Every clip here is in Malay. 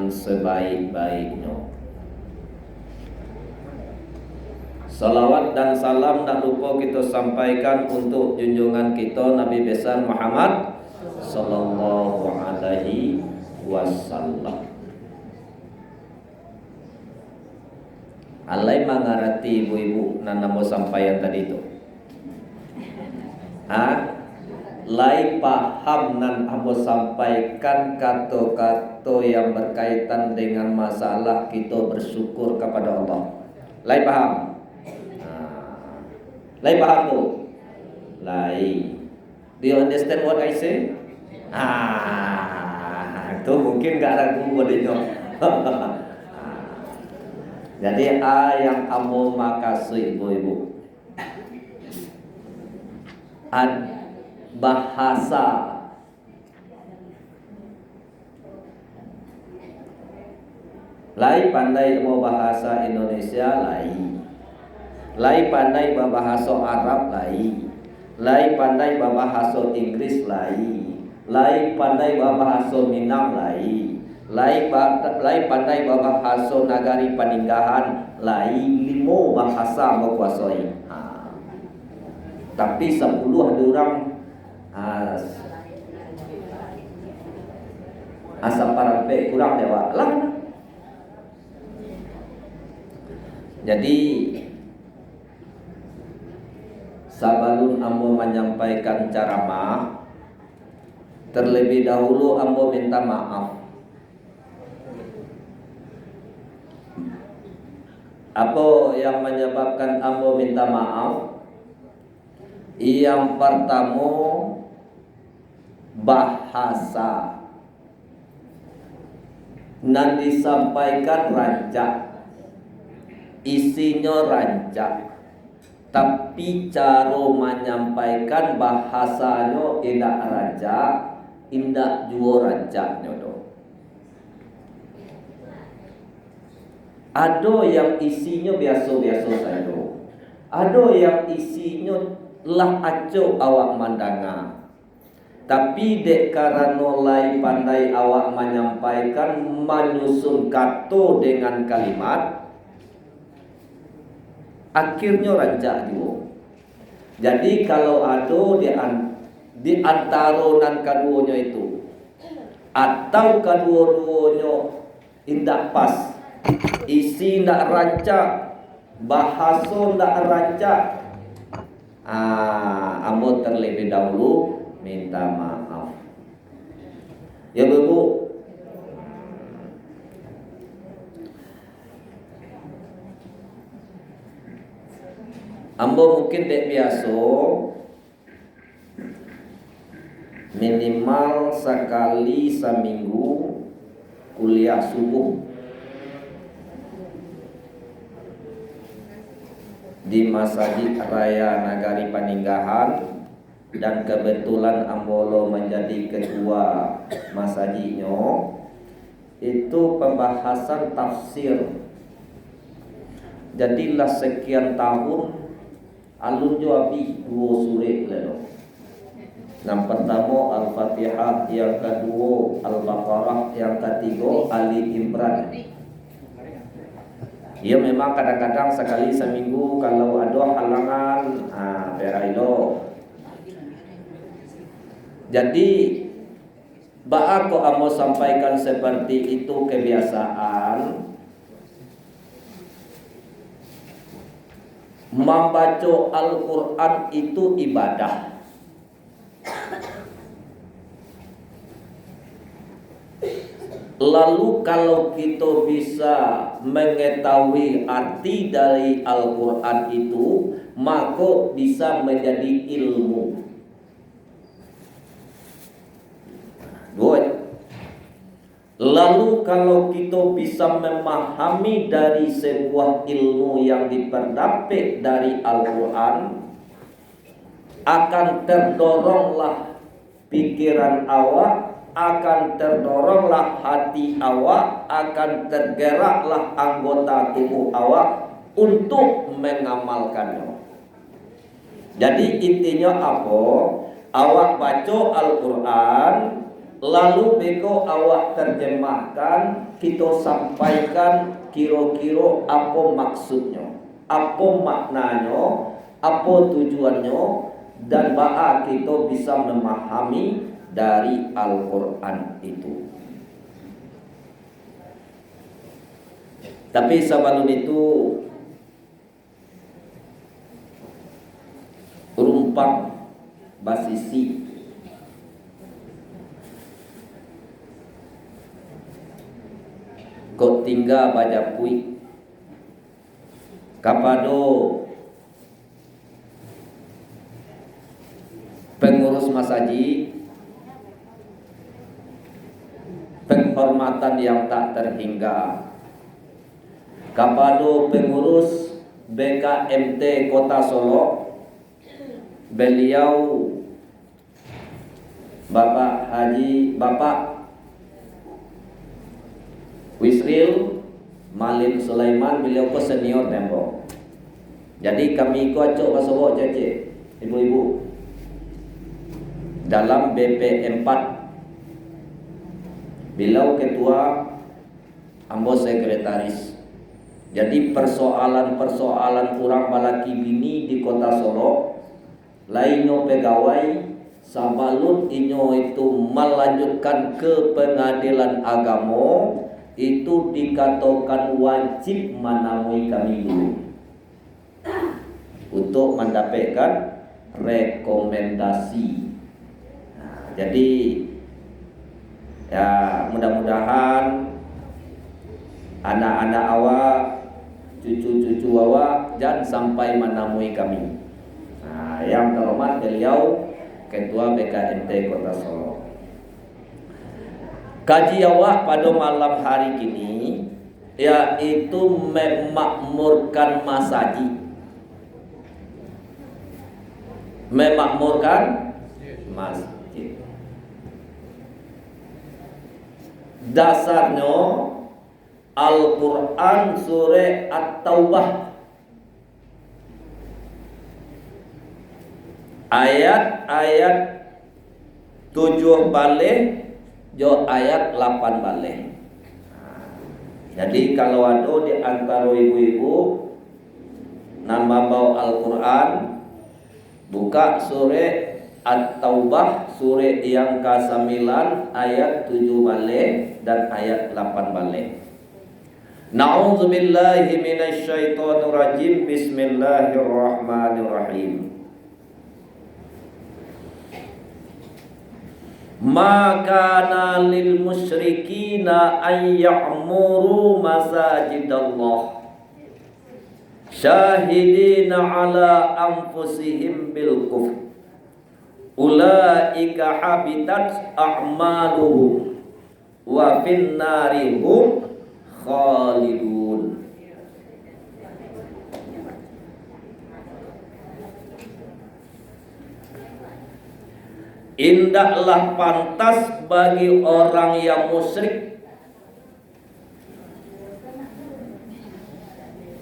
dengan sebaik-baiknya. Salawat dan salam tak lupa kita sampaikan untuk junjungan kita Nabi besar Muhammad sallallahu alaihi wasallam. Alai mengerti ibu-ibu namo sampaian tadi itu. Lai paham nan ambo sampaikan kata-kata yang berkaitan dengan masalah kita bersyukur kepada Allah. Lai paham? Lai paham tu? Lai. Do you understand what I say? Itu mungkin gak ragu bodenya. Jadi yang ambo makasih ibu-ibu. Bahasa lai pandai mau bahasa Indonesia lai pandai bahasa Arab lai pandai bahasa Inggris lai pandai bahasa Minang lai pandai bahasa Nagari Paninggahan limo bahasa mau kuasai. Tapi 10 ada orang asal parampe kurang dewa lah. Jadi sabalun ambo menyampaikan ceramah, terlebih dahulu ambo minta maaf. Apa yang menyebabkan ambo minta maaf? Yang pertama, bahasa nan disampaikan rancak, isinya rancak, tapi cara menyampaikan bahasanya tidak rancak, tidak juga rancaknya doh. Ada yang isinya biasa-biasa saja, ada yang isinya lah aco awak mandanga. Tapi dek karena lai pandai awak menyampaikan, menyusun kata dengan kalimat, akhirnya rancak juga. Jadi kalau ada di antara nan keduanya itu, atau kedua-duanya indah pas, isi ndak rancak, bahasa ndak rancak, ambo terlebih dahulu minta maaf. Ya Bu. Ambo mungkin dek biasa minimal sekali seminggu kuliah subuh di Masjid Raya Nagari Paninggahan, dan kebetulan ambolo menjadi ketua masjidnya. Itu pembahasan tafsir. Jadilah sekian tahun alun jawabi 2 surat lalu. Yang pertama Al-Fatihah, yang kedua Al-Baqarah, yang ketiga Ali Imran. Ya memang kadang-kadang sekali seminggu kalau ada halangan berailo. Jadi aku amo sampaikan seperti itu kebiasaan. Membaca Al-Quran itu ibadah. Lalu kalau kita bisa mengetahui arti dari Al-Quran itu, maka bisa menjadi ilmu. Lalu kalau kita bisa memahami dari sebuah ilmu yang diperdapat dari Al-Quran, akan terdoronglah pikiran awak, akan terdoronglah hati awak, akan tergeraklah anggota tubuh awak untuk mengamalkannya. Jadi intinya apa? Awak baca Al-Quran, lalu beko awak terjemahkan, kita sampaikan kira-kira apa maksudnya, apa maknanya, apa tujuannya, dan bahwa kita bisa memahami dari Al-Quran itu. Tapi sebelum itu rumpak basisi kok tinggal baca puik kapado pengurus masjid, penghormatan yang tak terhingga kepada pengurus BKMT Kota Solo, beliau Bapak Wisril Malim Sulaiman, beliau ke senior tempo. Jadi kami ikut acok pasok cece ibu-ibu dalam BP 4, beliau ketua, ambo sekretaris. Jadi persoalan-persoalan kurang balaki bini di Kota Solo, lainnya pegawai sabalun inyo itu melanjutkan ke pengadilan agama, itu dikatakan wajib menemui kami dulu untuk mendapatkan rekomendasi. Jadi ya mudah-mudahan anak-anak awak, cucu-cucu awak jangan sampai menemui kami. Nah, yang terhormat beliau Ketua BKMT Kota Solo. Kaji awak pada malam hari ini yaitu memakmurkan masjid. Memakmurkan masjid. Dasarnya Al-Quran surah At-Taubah ayat 7 balik jo ayat 8 balik. Jadi kalau ada di antara ibu-ibu nama bawa Al-Quran, buka surah At-Taubah surah yang ke-9 ayat 7 balik dan ayat 8 balik. Na'udzubillahi minasyaitonirrajim. Bismillahirrahmanirrahim. Maka lil musyrikina an ya'muru masajidallah syahidina ala anfusihim bil kufr ulaika habitat a'maluhum wa fin nari hum khalidun. Indahlah pantas bagi orang yang musyrik,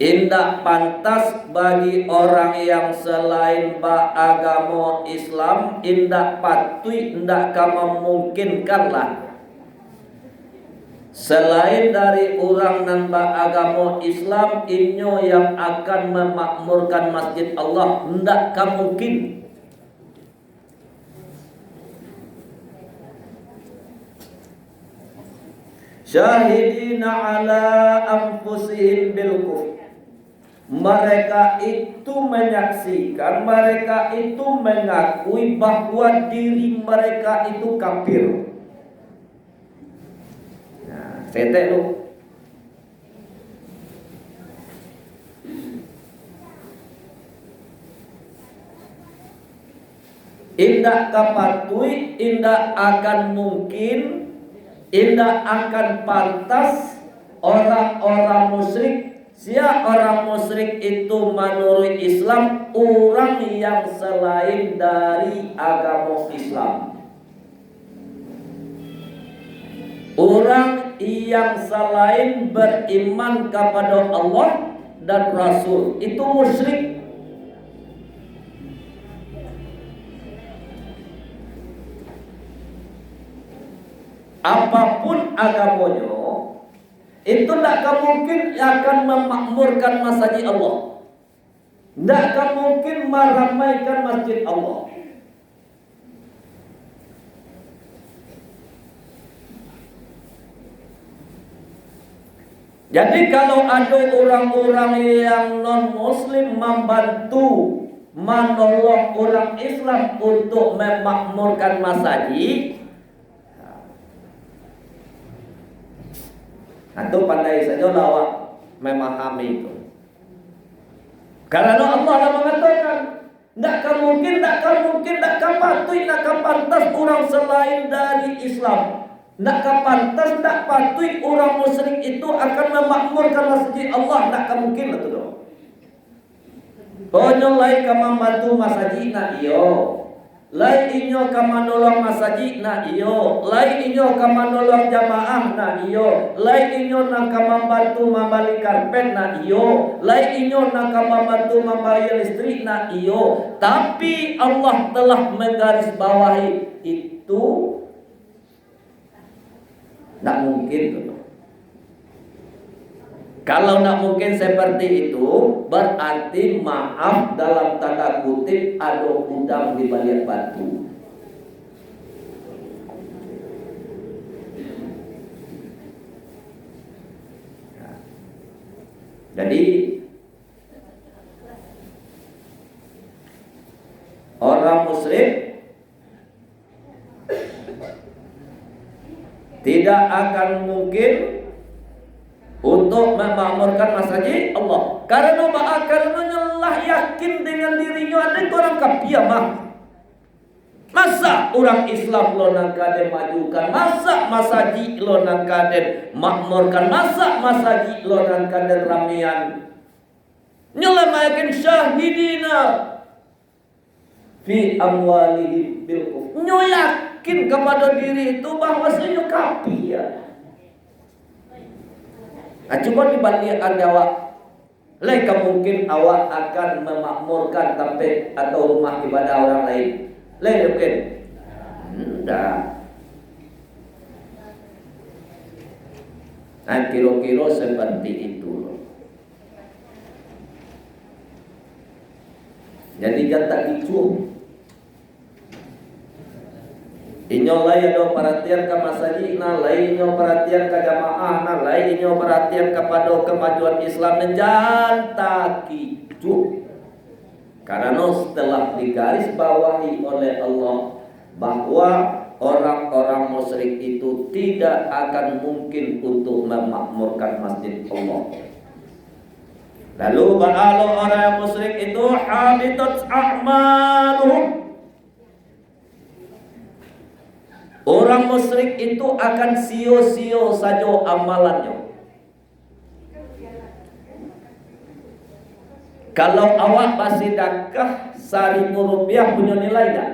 indah pantas bagi orang yang selain agama Islam, indah patui, indah kamu mungkinkanlah selain dari orang nan agama Islam inyo yang akan memakmurkan masjid Allah, indah kamu mungkin. Syahidina ala anfusihim bil kufr. Mereka itu menyaksikan, mereka itu mengakui bahwa diri mereka itu kafir. Nah, setek lu. Indah kapatui, indah akan mungkin, indah akan pantas orang-orang musyrik. Siapa orang musyrik itu menurut Islam? Orang yang selain dari agama Islam, orang yang selain beriman kepada Allah dan Rasul, itu musyrik. apapun agamanya, itu tidak mungkin akan memakmurkan masjid Allah, tidak mungkin meramaikan masjid Allah. Jadi kalau ada orang-orang yang non-muslim membantu menolong orang Islam untuk memakmurkan masjid, itu pandai saja lawak memahami itu. Karena Allah telah mengatakan, tidak mungkin, tidak patut, tidak pantas orang selain dari Islam, tidak pantas, tidak patut orang musyrik itu akan memakmurkan masjid Allah. Tidak mungkin itu dong. Pokoknya lain kamu membantu masjid nak iyo, lain inyo kamu nolong masjid nak iyo, lain inyo kamu nolong jamaah nak iyo, lain inyo nak kamu membantu membeli karpet nak iyo, lain inyo nak kamu membantu membayar listrik nak iyo. Tapi Allah telah menggarisbawahi itu tidak mungkin tuh. Kalau tidak mungkin seperti itu, berarti maaf dalam tanda kutip ada udang di balik batu. Jadi orang musyrik tidak akan mungkin untuk memakmurkan masjid Allah. Karena nyelah yakin dengan dirinya ada orang kafir mah. Masa orang Islam lo nang kade majukan, masa masjid lo nang kade makmurkan, masa masjid lo nang kade ramian. Nyelah yakin syahidina fi amwalihim bil kufr. Nyo yakin kepada diri itu bahwasanya kafir. Coba dibandingkan awak, lain mungkin awak akan memakmurkan tempat atau rumah ibadah orang lain. Lain mungkin? Tidak. Nah, kira-kira seperti itu. Jadi jangan dicuum. Inyo lain do perhatian ke masjid, lain inyo perhatian ke jamaah, lain inyo perhatian kepada kemajuan Islam dan jangan kicu. Karena setelah digarisbawahi oleh Allah bahwa orang-orang musyrik itu tidak akan mungkin untuk memakmurkan masjid Allah. Lalu kalau orang musyrik itu habitat a'maluhum. Orang musyrik itu akan sio-sio saja amalannya. Kalau awak masih dakah 1.000 rupiah punya nilai tak?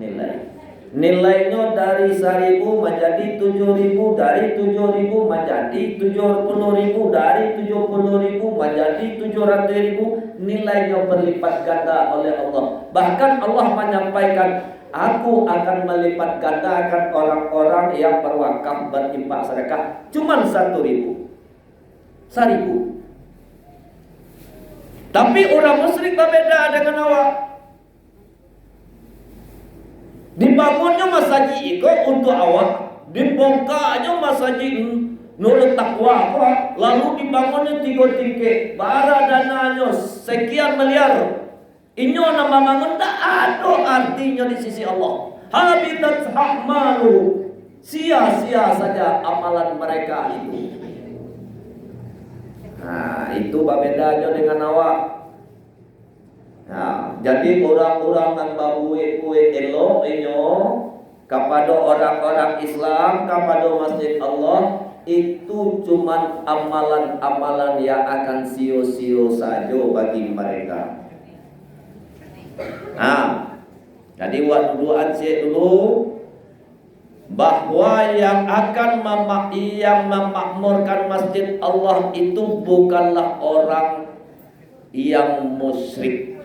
Nilai. Nilainya dari 1.000 menjadi 7.000, dari 7.000 menjadi 70.000, dari 70.000 menjadi 700.000. Nilainya berlipat ganda oleh Allah. Bahkan Allah menyampaikan, aku akan melipat gandakan orang-orang yang berwakaf berinfak sedekah cuma 1.000. Tapi orang musyrik berbeda dengan awak. Dibangunnya masjid itu untuk awak, dibongkarnya masjid nurut takwa apa, lalu dibangunnya 3 titik, bara dananya sekian miliar. Inyo nama bangun tak ada artinya di sisi Allah. Habitat a'malu, sia-sia saja amalan mereka itu. Nah, itu bedanya dengan awak. Nah, jadi orang-orang yang bawa-bawa elok inyo kepada orang-orang Islam, kepada masjid Allah, itu cuma amalan-amalan yang akan sio-sio saja bagi mereka. Nah, jadi waduan dulu bahwa yang akan memakmurkan masjid Allah itu bukanlah orang yang musyrik.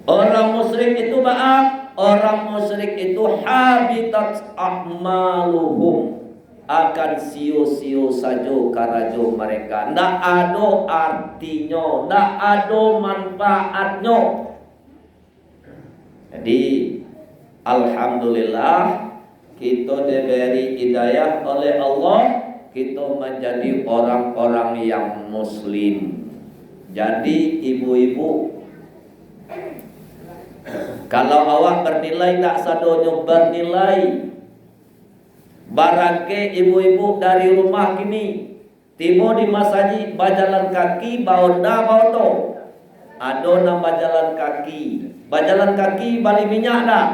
Orang musyrik itu maaf, orang musyrik itu habitat a'maluhum, akan sio-sio saja karajo mereka, ndak ada artinya, ndak ada manfaatnya. Jadi alhamdulillah kita diberi hidayah oleh Allah, kita menjadi orang-orang yang muslim. Jadi ibu-ibu, kalau awak bernilai tak sadonyo bernilai, barangke ibu-ibu dari rumah gini tiba di masjid bajalan kaki baonda baoto, ado nama bajalan kaki bali minyak dah.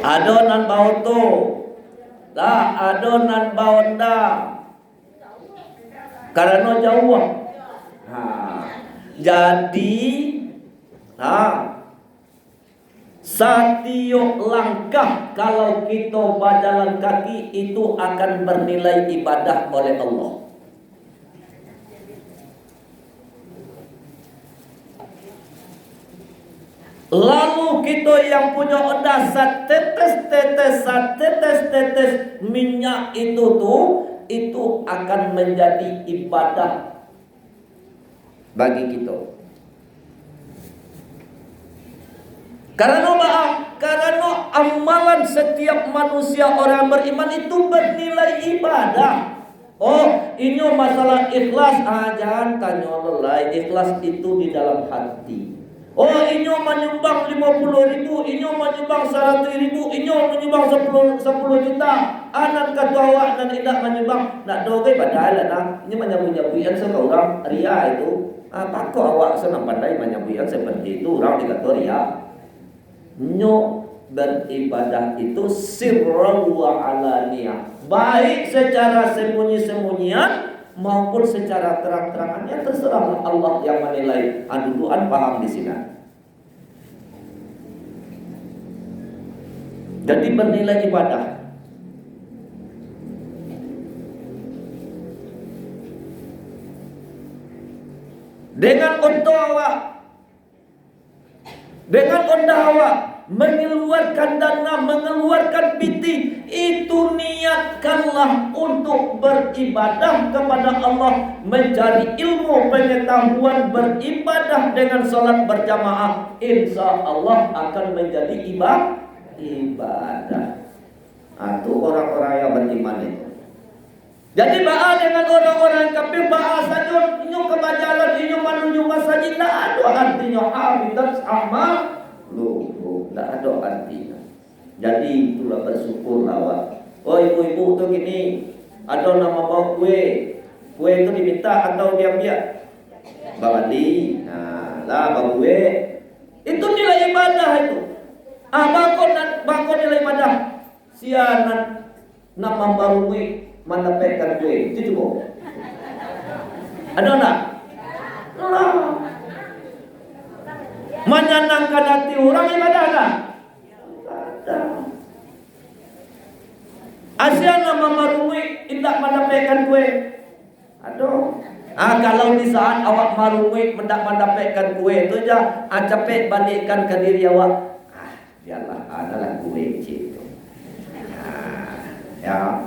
Adonan bauto, lah adonan baonda, karena jauh. Jadi, setiap langkah kalau kita berjalan kaki itu akan bernilai ibadah oleh Allah. Lalu kita yang punya odah setetes minyak itu akan menjadi ibadah bagi kita. Karena amalan setiap manusia orang beriman itu bernilai ibadah. Oh, ini masalah ikhlas. Jangan tanya lelai, ikhlas itu di dalam hati. Oh, ini menyumbang 50.000, ini menyumbang 100.000, ini menyumbang 10 juta. Anak kata awak dan tidak menyumbang, nak doge padahal nak ini menyabu-nyabuian seorang ria itu. Apa kok awak senang pandai menyabuian seperti itu orang dikata ria. Nyo beribadah itu sirran wa alaniyah, baik secara sembunyi-sembunyian maupun secara terang-terangannya, terserah Allah yang menilai. Duluan paham di sini. Jadi bernilai ibadah. Dengan ondawa mengeluarkan dana, mengeluarkan piti, itu niatkanlah untuk beribadah kepada Allah, mencari ilmu pengetahuan, beribadah dengan salat berjamaah, insya Allah akan menjadi ibadah. Itu orang-orang yang beriman itu. Jadi dengan orang-orang kafir saja inyo kebajalan, inyo menuju masjid, tak ada artinya habitat sama lu, tak ada artinya. Jadi itulah bersyukur awak. Oh ibu-ibu tuh gini, ada nama bawa kue itu diminta atau diam-diam? Bawali, bawa kue itu nilai ibadah itu. Bangko nilai ibadah. Sianan nama baru kue mendapatkan kue itu cukup. Ada tak? Menyenangkan hati orang ibadah tak? Asyik nama marumi tidak mendapatkan kue. Aduh. Kalau di saat awak marumi tidak mendapatkan kue itu aja, capek balikkan ke diri awak. Dialah adalah kue itu. Ya.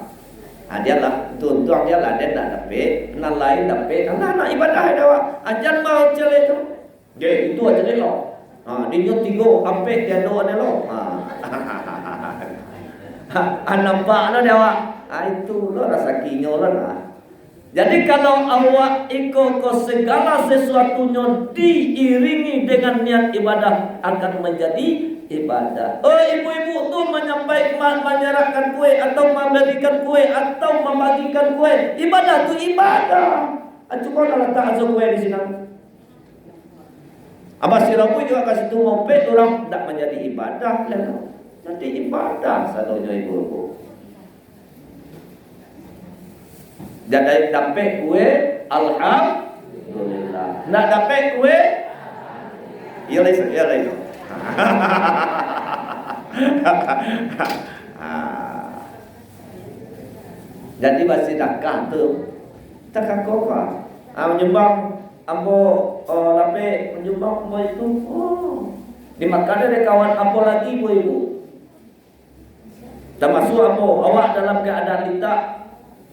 Dialah tuntuang dialah dia tak dapat, nak lain dapat. Anak ibadah ada awak. Ajan mau cele itu. Dia itu aja ni lo. Dia tigo ape dia doa ni lo. Nampak lah dia awak. Itu lo rasa kinyo lah. Jadi kalau awak ikut ke segala sesuatunya diiringi dengan niat ibadah, akan menjadi ibadah. Oh ibu-ibu tu menyampaikan, menyerahkan kue atau memberikan kue atau membagikan kue, ibadah tu ibadah. Cuba kalau tak ada kue di sini. Abah sirabu juga kasih tu ngopek orang tak menjadi ibadah lah. Jadi ibadah satunya ibu-ibu. Jadi dapat kue, alhamdulillah. Nak dapat kue, ya lah. Jadi masih dakah tu tak kofa. Menyumbang ambo lape menyumbang ambo itu. Dimakan dari kawan ambo lagi ibu. Termasuk ambo awak dalam keadaan tidak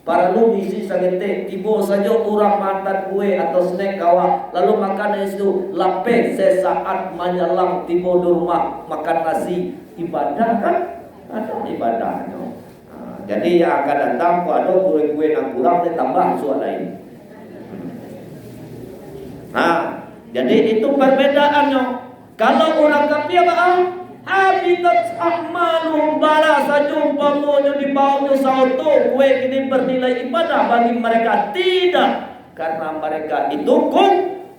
para lu bisi sagete tibo saja urang mantan kue atau snack awak lalu makan itu lape sesaat menyelang tibo di rumah makan nasi ibadah kan ada ibadahnya. Jadi yang akan datang ku ada kue-kue yang kurang ditambah suat lain. Nah, jadi itu perbedaannya. Kalau orang kafir apa? Habitat ahmanum bala sajumpa monyo di bawahnya sauto kue ini bernilai ibadah bagi mereka tidak karena mereka itu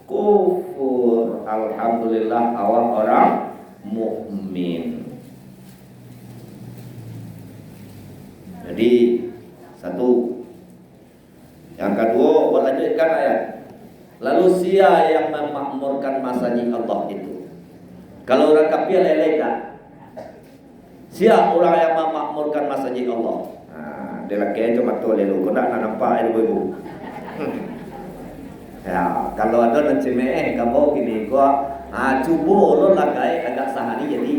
kufur. Alhamdulillah awak orang mukmin. Jadi satu. Yang kedua, melanjutkan ayat. Lalu siapa yang memakmurkan masjid Allah itu? Kalau orang kafir lelai tak? Siapa orang yang memakmurkan masjid Allah? Dia laki cuma tu lelu. Kau nak nampak ibu-ibu? Ya, kalau ada nak cemeh, kamu gini, kau cuba lo lakai agak sehari jadi.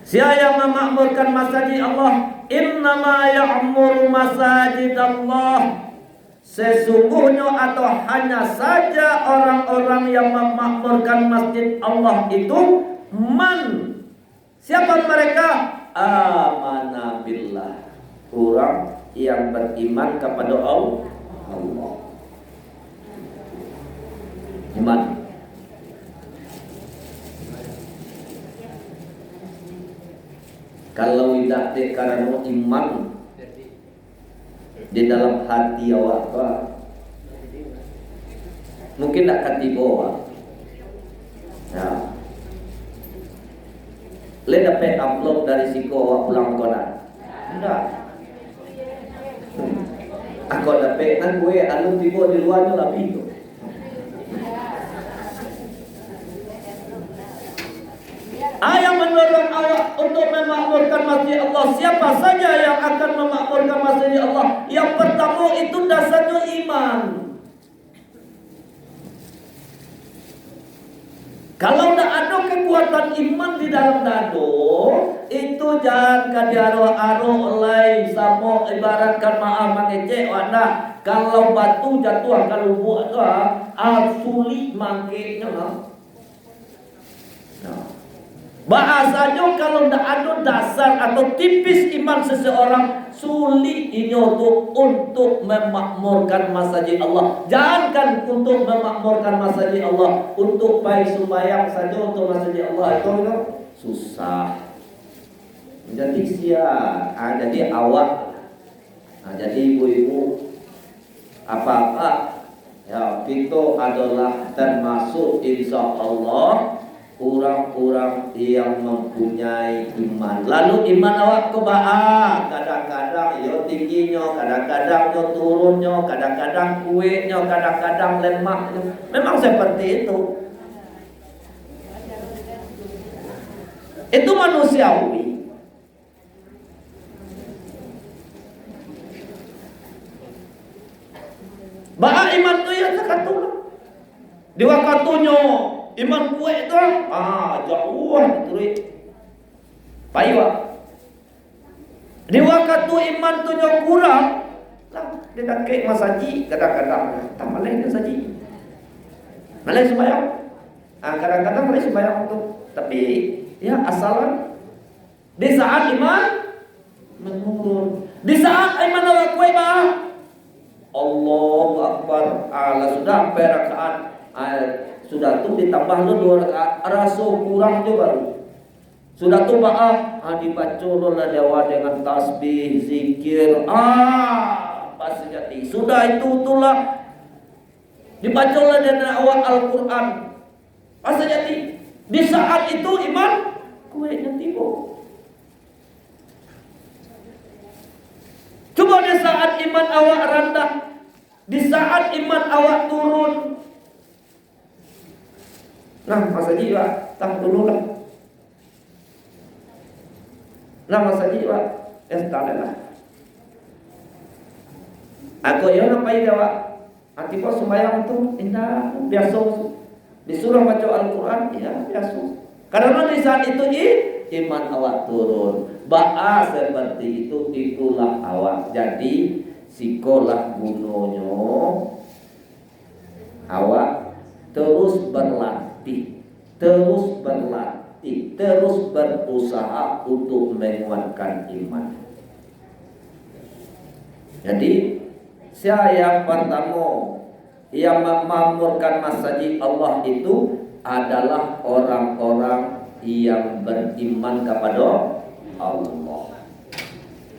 Siapa yang memakmurkan masjid Allah? Innama ya'muru masajid Allah. Sesungguhnya atau hanya saja orang-orang yang memakmurkan masjid Allah itu siapa mereka? Amana billah. Orang yang beriman kepada Allah. Iman. Kalau tidak karena iman di dalam hati awak mungkin tak katiba awak. Ya. Le dapat upload dari siko awak pulang konan. Enggak. Aku dapat kan gue alun tiba di luarnya lebih tu. Ayat mendorong awak untuk memakmurkan masjid Allah. Siapa saja yang akan memakmurkan masjid Allah? Yang pertama itu dasarnya iman. Kalau tidak ada kekuatan iman di dalam dado, itu jangan kadiaro-aro oleh sama ibaratkan maaf mengecek wanda. Kalau batu jatuh kalau buat sulit mangkitnya. Bahasanya kalau tidak ada dasar atau tipis iman seseorang sulit untuk memakmurkan masjid Allah. Jangankan untuk memakmurkan masjid Allah, untuk baik sembahyang saja untuk masjid Allah itu susah. Jadi jadi awak, jadi ibu-ibu apa-apa ya kita adalah termasuk insya Allah orang-orang yang mempunyai iman. Lalu iman awak kebaa, kadang-kadang yo tingginya, kadang-kadang yo turunnya, kadang-kadang kuatnya, kadang-kadang lemahnya. Memang seperti itu. Itu manusiawi. Baa iman tu ya sakatulah. Di wakatunya iman kuat tu jauh terus payah. Di waktu iman tu yang kurang dia dah kek masjid kadang-kadang tak malai ke saji. Malai sembahyang. Kadang-kadang malai sembahyang tu. Tapi ya asalan di saat iman menurun. Di saat iman orang kuat Allahu Akbar. Sudah rakaat sudah tu ditambah lu 2 rakaat rasa kurang tu baru sudah tu dibaca lah dewa dengan tasbih zikir pas sejati sudah itu itulah dibaca lah dengan awal Al-Quran pas sejati di saat itu iman kuatnya tiba. Coba di saat iman awak rendah, di saat iman awak turun, Nah, masa jiwa, tak dulu lah. Nah, masa jiwa, tak lah. Aku ya nampai dawa. Aki po sembahyang tu indah biasa. Disuruh baca Al-Quran, ya biasa. Karena di saat itu iman awak turun. Ba'a seperti itu, itulah awak. Jadi sikolah gunanya awak terus berlatih, terus berusaha untuk menguatkan iman. Jadi siapa yang pertama yang memakmurkan masjid Allah itu adalah orang-orang yang beriman kepada Allah.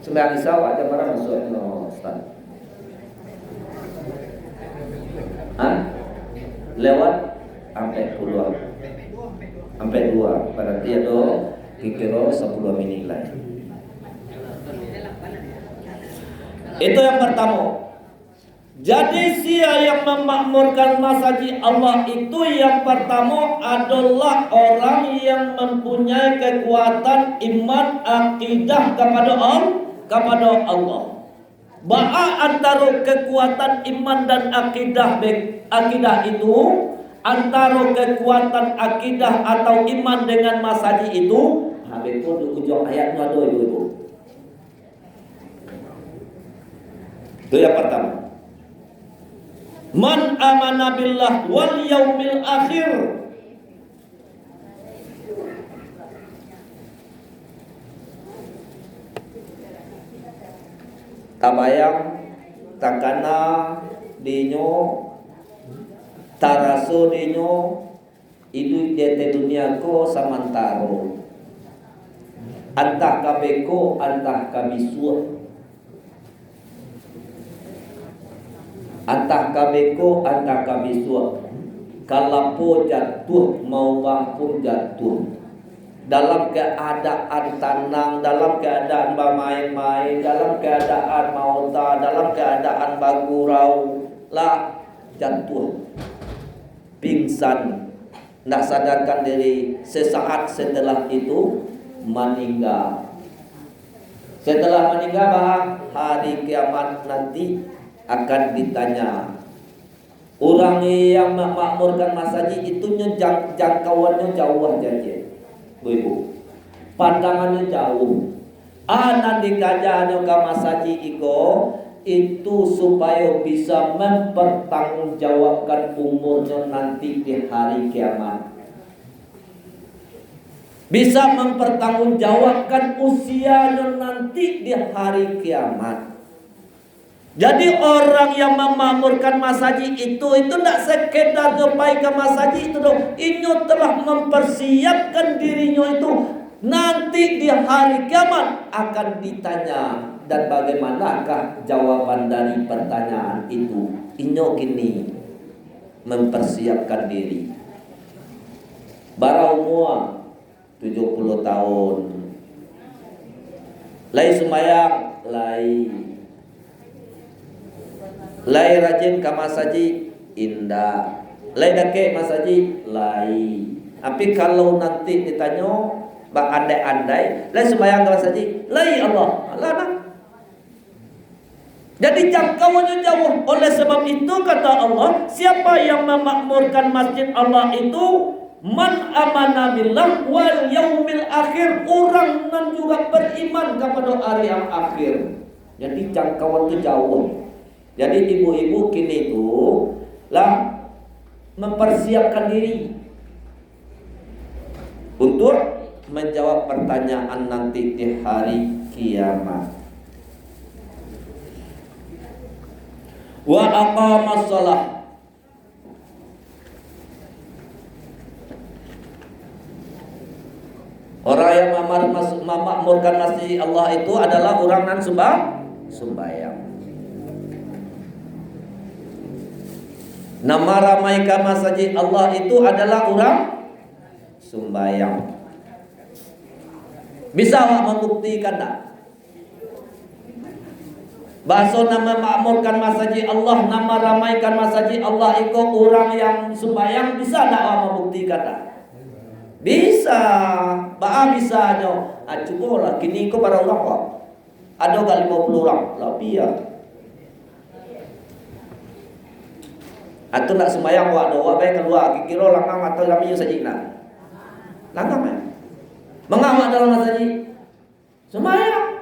Sembilan Isau ada barang masuk Ustaz. Lewat sampai puluhan, sampai 2. Berarti ada kira 10 menit lagi. Itu yang pertama. Jadi siapa yang memakmurkan masjid Allah itu yang pertama adalah orang yang mempunyai kekuatan iman akidah kepada Allah. Ba'a antara kekuatan iman dan akidah itu, antara kekuatan akidah atau iman dengan masjid itu, habis itu di ujung ayatnya ada itu. Itu yang pertama. Man amana billah wal yaumil akhir. Tabayang takana dinyo taraso dinyo idu dete dunia ko samantaro. Antah kabeko antah kabisua. Antah kabeko antah kabisua. Kalapo jatuh mau pun jatuh. Dalam keadaan tenang, dalam keadaan bermain-main, dalam keadaan mauta, dalam keadaan bagurau, lah jatuh, pingsan, tidak sadarkan diri. Sesaat setelah itu meninggal. Setelah meninggal, hari kiamat nanti akan ditanya. Orang yang memakmurkan masjid itu jangkauannya jauh aja. Bu, pandangannya jauh. Nanti kajiannya ke masjid itu supaya bisa mempertanggungjawabkan umurnya nanti di hari kiamat. Bisa mempertanggungjawabkan usianya nanti di hari kiamat. Jadi orang yang memakmurkan masjid itu tidak sekedar sampai ke masjid itu dong. Ini telah mempersiapkan dirinya itu nanti di hari kiamat akan ditanya, dan bagaimanakah jawaban dari pertanyaan itu. Ini kini mempersiapkan diri. Bara umur 70 tahun. Lai sembahyang, lai rajin ke masjid, indah. Lai dake masjid, lai. Tapi kalau nanti ditanya, bak andai-andai, lai sembahyang ke masjid, lai Allah nah. Jadi jangkauannya jauh. Oleh sebab itu kata Allah, siapa yang memakmurkan masjid Allah itu, man amana billah wal yaumil akhir, orang yang juga beriman kepada hari yang akhir. Jadi jangkauan itu jauh. Jadi ibu-ibu kini itu lah mempersiapkan diri untuk menjawab pertanyaan nanti di hari kiamat. Wa aqamas shalah. Orang yang memakmurkan masjid Allah itu adalah orang yang sembahyang. Nama ramaikan masjid Allah itu adalah orang sembahyang. Bisa awak membuktikan tak? Bahasa nama makmurkan masjid Allah, nama ramaikan masjid Allah ikut orang yang sembahyang bisa tak awak membuktikan tak? Bisa, bisa nyo. Cuba lah, kini ko para orang kok. Ada kali 50 orang, lebih ya. Atau nak sembahyang awak doa baik keluar, kira langang atau kami sajid nak. Langang kan? Mengawak dalam masjid sembahyang.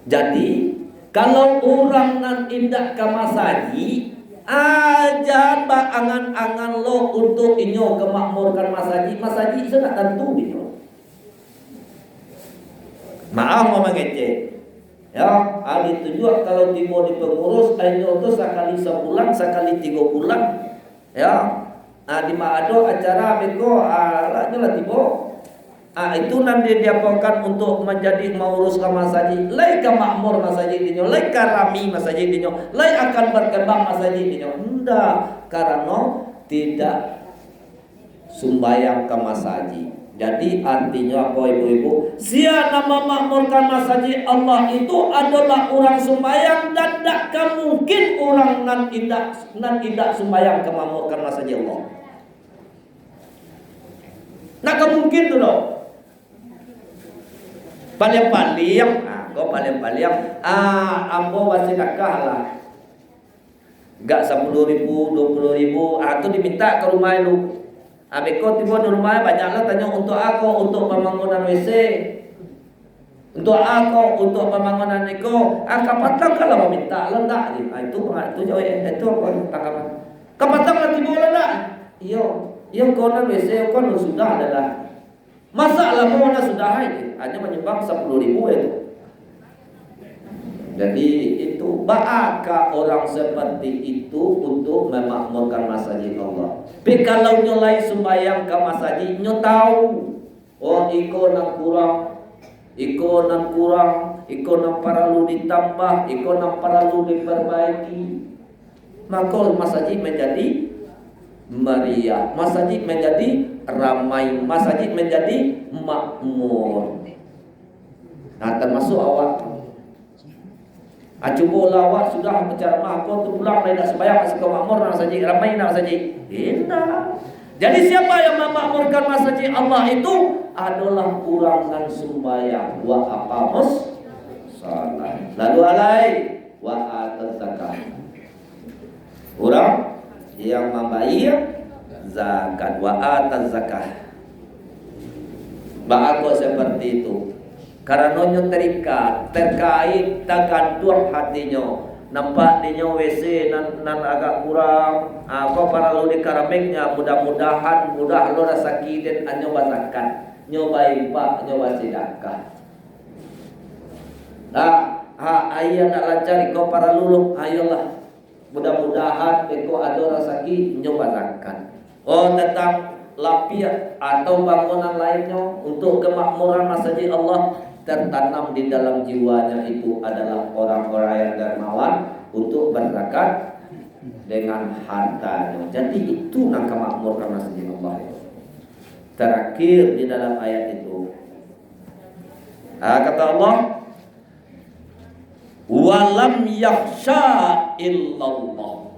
Jadi kalau orang nan indak ke masjid, ajar ba angan-angan lo untuk inyo kemakmurkan masjid itu nak tentu inyo. Maaf mama kece. Ya, ahli tujuan kalau tiba di pengurus inyo tu sekali sebulan, sekali 3 bulan. Ya. Di maado acara beko lah tiba. Itu nanti diapakan untuk menjadi menguruskan masjid, lai ke makmur masjid dinyo, lai ke rami masjid dinyo, lai akan berkembang masjid dinyo. Hendak karena tidak sumbayang ke masjid. Jadi artinya apa ibu-ibu? Siapa memakmurkan masjid Allah itu adalah orang sumbayang dan tak mungkin orang nan tidak sumbayang ke memakmurkan masjid Allah. Nak mungkin tu loh. Paling-paling, kau paling-paling, ambo masih nakah lah. Gak 10.000, 20.000, tu diminta ke rumah lu. Beko tiba di rumah banyaklah tanya untuk aku, untuk pembangunan WC, untuk aku, untuk pembangunan Eko. Kapatang kalau mau minta lendak ni. Itu jauh itu apa tanggapan? Kapatang lah tiba lendak. Iyo kau nak WC kau sudah adalah. Masalah mana sudah ini hanya menyumbang 10.000 itu. Jadi itu bakal orang seperti itu untuk memakmurkan masjid Allah. Tapi kalau nyolai sembahyang ke masjid, nyo tahu, iko nang kurang, iko nang perlu ditambah, iko nang perlu diperbaiki. Maka masjid menjadi meriah, masjid menjadi ramai, masjid menjadi makmur. Nah termasuk awak. Cuba awak sudah berceramah, kau tu pulang tidak sembahyang masih kau makmur masjid, ramai masjid. Tidak. Jadi siapa yang memakmurkan masjid Allah itu adalah orang yang sembahyang wa aqamus shalah. Lalu alai wa ataz zakat. Orang yang membayar zakat wa ataz zakat. Bahagia seperti itu. Karena nyo terikat terkait tergantung hatinya. Nampak dinyo WC nan agak kurang. Kau perlu dikaramiknya. Mudah-mudahan mudah lo rasa sakit anyo bazakat. Nyo baik pak nyo basidakah. Ayah nak lancar kau perlu ayolah. Mudah-mudahan kau ada rasa sakit nyo bazakat. Tentang lapiat atau bangunan lainnya untuk kemakmuran masjid Allah tertanam di dalam jiwanya itu adalah orang-orang yang dermawan untuk berzakat dengan hartanya. Jadi itu nak kemakmuran masjid Allah. Terakhir di dalam ayat itu kata Allah, walam yakhsha illallah.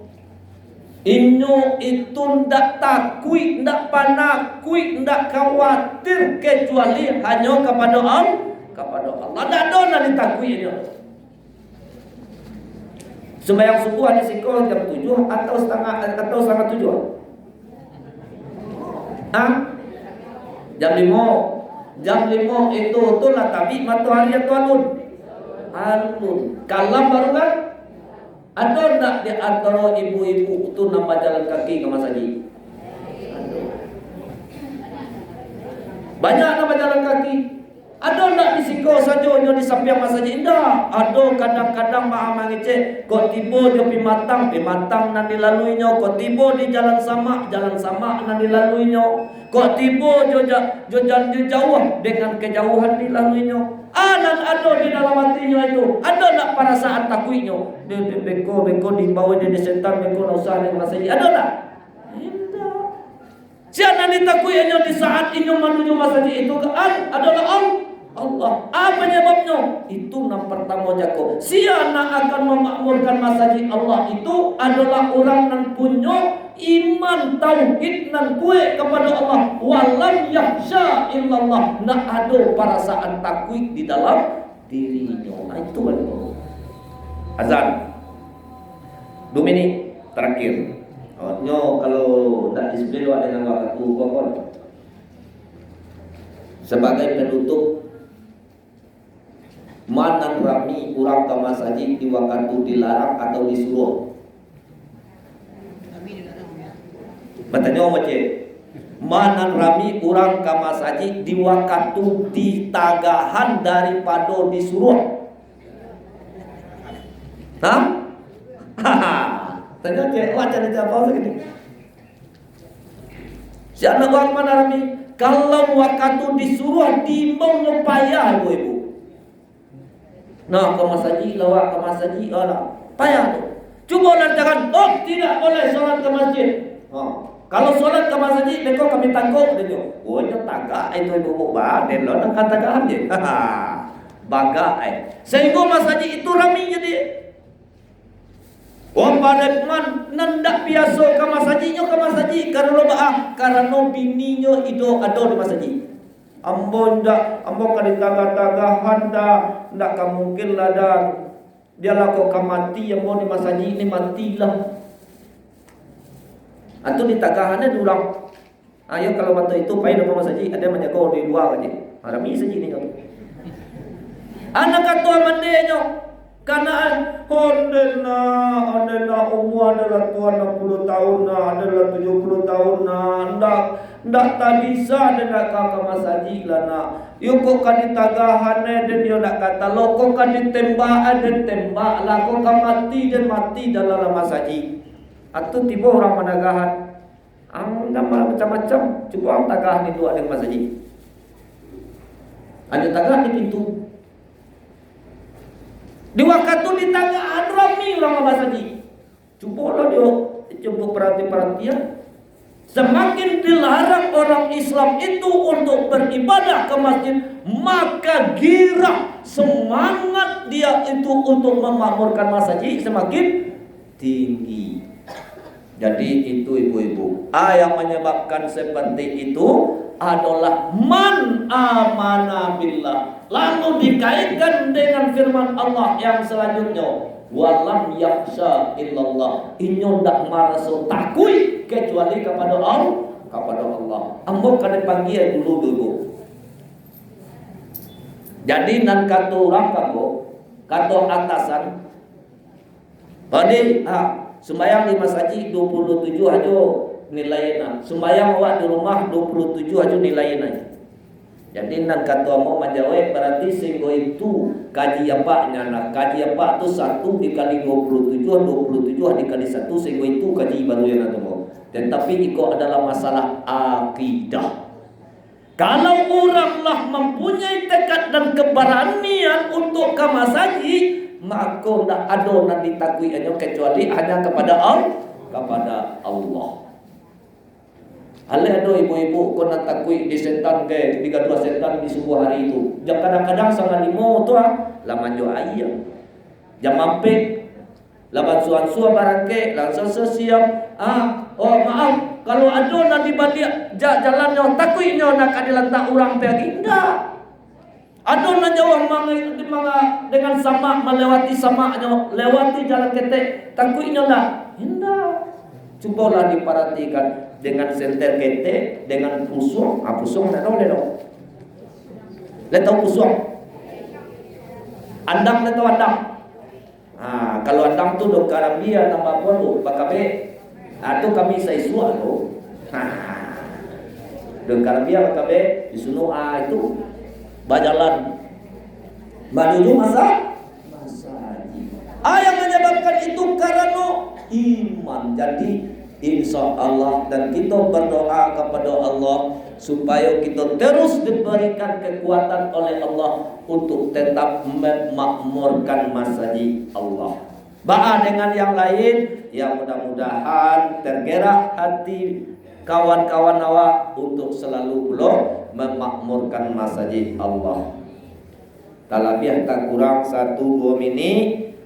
Inyo itu ndak takut, ndak panakut, ndak khawatir kecuali hanya kepada Allah. Ndak ada nak ditakui inyo. Sembahyang subuh ada sikol jam 7 atau setengah 7. Jam 5. Jam 5 itu lah tapi matahari itu alun. Kalam baru kan? Ada tak di antara ibu-ibu itu nampak jalan kaki ke masjid? Banyak nampak jalan kaki. Ada tak di siko saja yang di samping masjid? Tidak. Ada kadang-kadang maaf mengecek. Kau tiba dia pimatang nan dilaluinya. Kau tiba di jalan sama nan dilaluinya. Kau tiba dia jauh dengan kejauhan dilaluinya. Dan ada di dalam hatinya itu. Ada tak perasaan takutnya? Beko di bawah dia setan, beko nak usah dengan masjid. Ada tak? Tidak. Siapa yang ditakutnya di saat ini menuju masjid itu adalah Allah. Allah. Apa penyebabnya? Itu yang pertama jago. Siapa akan memakmurkan masjid Allah itu adalah orang yang punya iman tauhid dan kuat kepada Allah. Walam yakhsha illallah. Nak ada perasaan takut di dalam dirinya. Itu betul. Azan 2 menit terakhir. Kalau tak display dengan waktu kokon sebagai penutup, mana rami kurang ke masjid di waktu dilarang atau disuruh? Bertanya macam mana rami kurang ke masjid di waktu ditagahan daripada disuruh? Hah? Tanya cek, wajar apa segini? Si anak orang mana rami? Kalau waktu disuruh timbang payah ibu-ibu. Nah, ke masjid, lawak ke masjid, lah payah tu. Cuba lancarkan, tidak boleh solat ke masjid. Kalau solat ke masjid, mereka kami tangguh dia. Oh, itu tagak itu ibu-ibu badan lo nak tagak je. Bagai. Sehingga masjid itu ramai jadi. Pada teman nendak biasa ke masjidnya ke masjid karena bininya itu ada di masjid. Ambo kan ditagah-tagahan ndak mungkin lah dah. Dia lah kok mati ambo di masjid ini matilah. Atau ditagahannya durang. Ayo kalau waktu itu payah ke masjid ada menjaga di luar aja. Rami saja ni. Anak katua mandenya karena ondena umur adalah tuan 60 tahun adalah 70 tahun ndak tak bisa dengan kakak masjid lah nak. Yo kok kan ditagahan dan dia nak kata lo kok kan ditembak dan tembak lah kok kan mati dan mati dalam masjid. Atau tiba orang menagahan. Anda macam-macam cuba tagahan itu ada masjid. Ada tagahan di pintu. Di waktu ditagahan rami orang masjid. Cubalah dia cuba perhatian. Semakin dilarang orang Islam itu untuk beribadah ke masjid, maka girah semangat dia itu untuk memakmurkan masjid semakin tinggi. Jadi itu ibu-ibu, yang menyebabkan seperti itu adalah man amana billah. Lalu dikaitkan dengan firman Allah yang selanjutnya, walam yakhsha illallah. Inyo ndak merasa takut kecuali kepada Allah. Ambo kan dipanggil dulu. Jadi nan kata orang kata atasan. Tadi sembahyang di masjid 27 aja nilainya. Sembahyang awak di rumah 27 aja nilainya. Jadi nan kata mau menjawab berarti sehingga itu kaji apanya. Nah, kaji apa itu 1 dikali 27 dikali 1 sehingga itu kaji baru yang ada mau. Tetapi itu adalah masalah akidah. Kalau oranglah mempunyai tekad dan keberanian untuk ke masjid, maka tidak ada yang ditakuinya kecuali hanya kepada Allah. Ada ibu-ibu kau nak takui di setan ke 32 setan di subuh hari itu. Jam kadang-kadang sangat limo tu laman jo ayam. Jam mampir laban suan-suan barangke langsung sesiap. Maaf kalau ada nak dibalik jalannya takuinya nak adilantak orang pergi. Enggak. Ada nak jauh dengan sama melewati samaknya, lewati jalan ketek, takuinya enggak. Enggak. Cubalah diperhatikan dengan senter ketek, dengan pusung. Pusung nak tahu dia. Dia tahu pusung. Andang dia tahu andang. Kalau andang tu dok karambia tambah apa tu, bakabe. Atau kami saya suat tu. Dok karambia bakabe disunuh itu berjalan menuju masjid. Yang menyebabkan itu karena iman. Jadi insya Allah dan kita berdoa kepada Allah supaya kita terus diberikan kekuatan oleh Allah untuk tetap memakmurkan masjid Allah. Dengan yang lain, yang mudah-mudahan tergerak hati kawan-kawan awak untuk selalu memakmurkan masjid Allah. Tak lebih tak kurang 1-2 menit.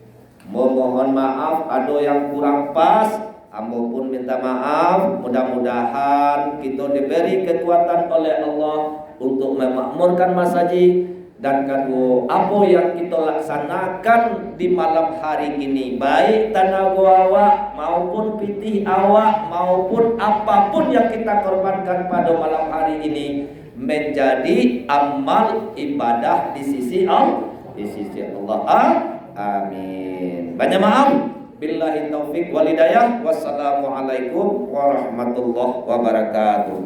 Mohon maaf ada yang kurang pas, ambo pun minta maaf. Mudah-mudahan kita diberi kekuatan oleh Allah untuk memakmurkan masjid. Dan kedua, apa yang kita laksanakan di malam hari ini, baik tenaga awak maupun pitih awak maupun apapun yang kita korbankan pada malam hari ini, menjadi amal ibadah di sisi Allah. Amin. Banyak maaf. Billahi taufik wal hidayah. Wassalamualaikum warahmatullahi wabarakatuh.